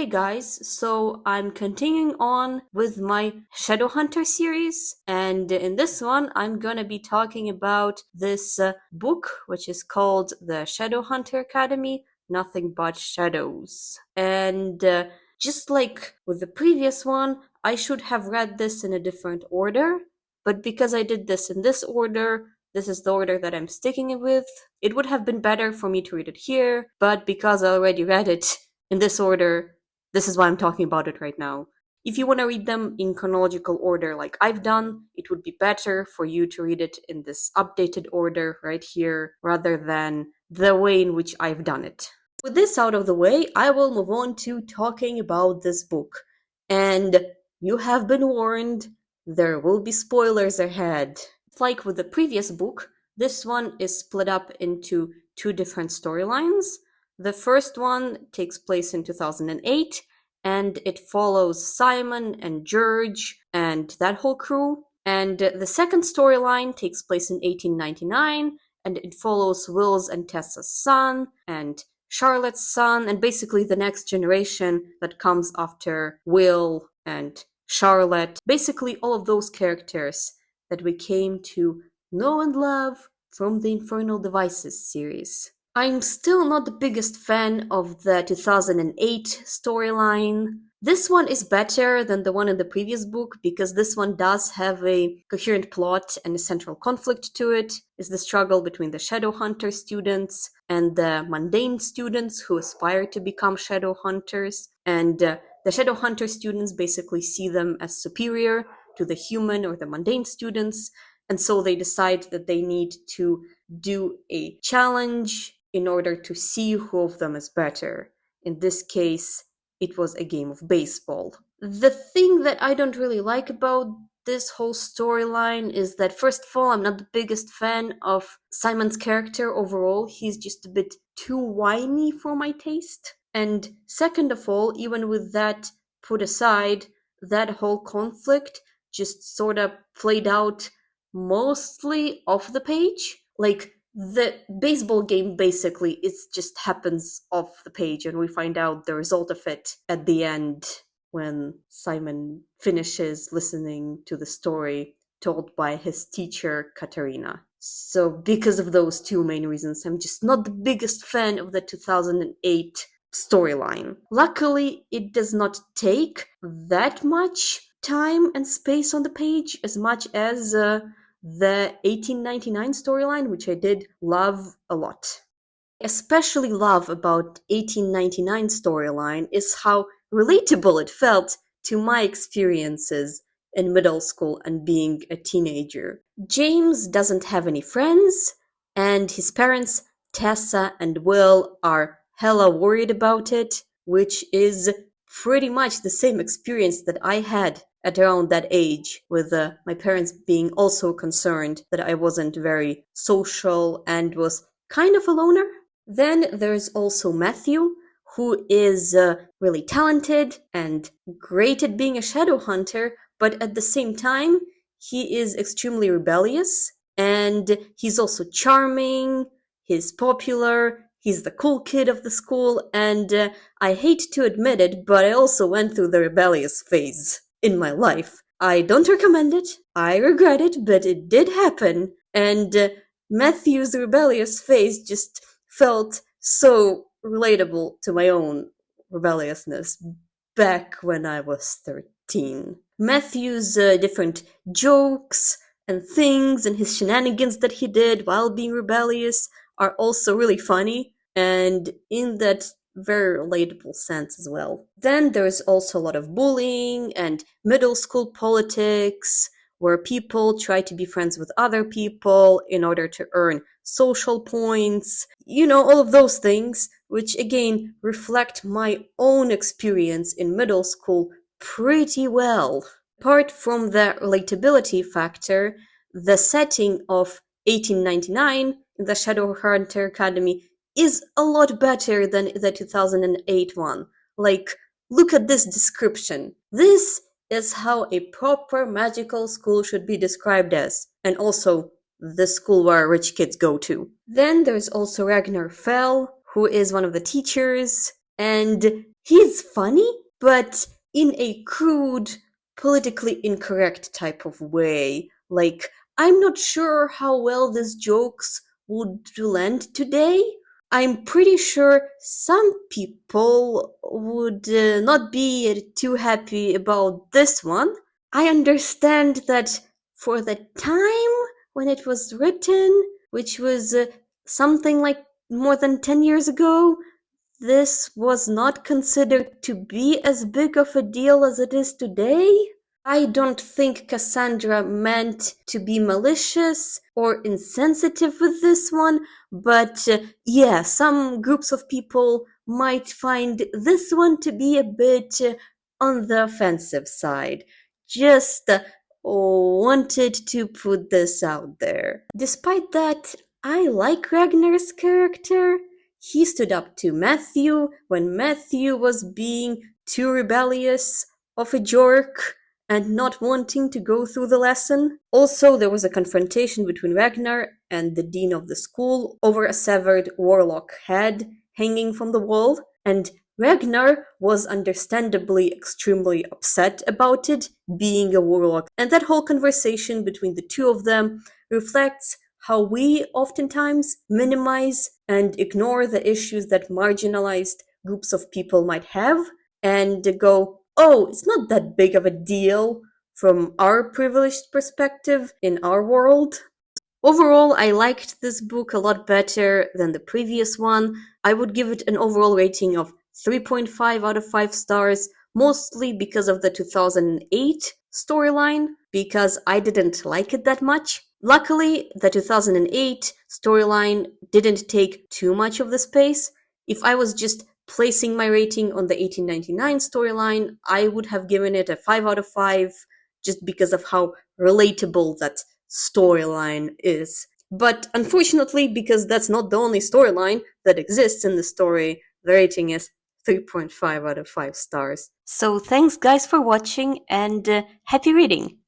Hey guys, so I'm continuing on with my Shadowhunter series, and in this one, I'm gonna be talking about this book, which is called the Shadowhunter Academy Nothing But Shadows. And just like with the previous one, I should have read this in a different order, but because I did this in this order, this is the order that I'm sticking with. It would have been better for me to read it here, but because I already read it in this order, this is why I'm talking about it right now. If you want to read them in chronological order like I've done, it would be better for you to read it in this updated order right here rather than the way in which I've done it. With this out of the way, I will move on to talking about this book. And you have been warned, there will be spoilers ahead. Like with the previous book, this one is split up into two different storylines. The first one takes place in 2008, and it follows Simon and George and that whole crew. And the second storyline takes place in 1899, and it follows Will's and Tessa's son, and Charlotte's son, and basically the next generation that comes after Will and Charlotte. Basically all of those characters that we came to know and love from the Infernal Devices series. I'm still not the biggest fan of the 2008 storyline. This one is better than the one in the previous book because this one does have a coherent plot and a central conflict to it. It's the struggle between the Shadowhunter students and the mundane students who aspire to become Shadowhunters. And the Shadowhunter students basically see them as superior to the human or the mundane students. And so they decide that they need to do a challenge in order to see who of them is better. In this case, it was a game of baseball. The thing that I don't really like about this whole storyline is that, first of all, I'm not the biggest fan of Simon's character overall. He's just a bit too whiny for my taste. And second of all, even with that put aside, that whole conflict just sort of played out mostly off the page. Like, the baseball game basically it just happens off the page and we find out the result of it at the end when Simon finishes listening to the story told by his teacher Katerina. So because of those two main reasons, I'm just not the biggest fan of the 2008 storyline. Luckily, it does not take that much time and space on the page as much as the 1899 storyline, which I did love a lot. Especially love about 1899 storyline is how relatable it felt to my experiences in middle school and being a teenager. James doesn't have any friends, and his parents, Tessa and Will, are hella worried about it, which is pretty much the same experience that I had at around that age, with my parents being also concerned that I wasn't very social and was kind of a loner. Then there's also Matthew, who is really talented and great at being a shadow hunter, but at the same time, he is extremely rebellious, and he's also charming, he's popular, he's the cool kid of the school, and I hate to admit it, but I also went through the rebellious phase in my life. I don't recommend it, I regret it, but it did happen, and Matthew's rebellious phase just felt so relatable to my own rebelliousness back when I was 13. Matthew's different jokes and things and his shenanigans that he did while being rebellious are also really funny, and in that very relatable sense as well. Then there's also a lot of bullying and middle school politics, where people try to be friends with other people in order to earn social points. You know, all of those things, which again reflect my own experience in middle school pretty well. Apart from the relatability factor, the setting of 1899 in the Shadowhunter Academy is a lot better than the 2008 one. Like, look at this description. This is how a proper magical school should be described as, and also the school where rich kids go to. Then there's also Ragnar Fell, who is one of the teachers, and He's funny, but in a crude, politically incorrect type of way. Like, I'm not sure how well these jokes would land today. I'm pretty sure some people would not be too happy about this one. I understand that for the time when it was written, which was something like more than 10 years ago, this was not considered to be as big of a deal as it is today. I don't think Cassandra meant to be malicious or insensitive with this one, but yeah, some groups of people might find this one to be a bit on the offensive side. Just wanted to put this out there. Despite that, I like Ragnar's character. He stood up to Matthew when Matthew was being too rebellious of a jerk and not wanting to go through the lesson. Also, there was a confrontation between Ragnar and the dean of the school over a severed warlock head hanging from the wall, and Ragnar was understandably extremely upset about it being a warlock, and that whole conversation between the two of them reflects how we oftentimes minimize and ignore the issues that marginalized groups of people might have and go, oh, it's not that big of a deal from our privileged perspective in our world. Overall, I liked this book a lot better than the previous one. I would give it an overall rating of 3.5 out of 5 stars, mostly because of the 2008 storyline, because I didn't like it that much. Luckily, the 2008 storyline didn't take too much of the space. If I was just placing my rating on the 1899 storyline, I would have given it a 5 out of 5 just because of how relatable that storyline is. But unfortunately, because that's not the only storyline that exists in the story, the rating is 3.5 out of 5 stars. So thanks guys for watching and happy reading!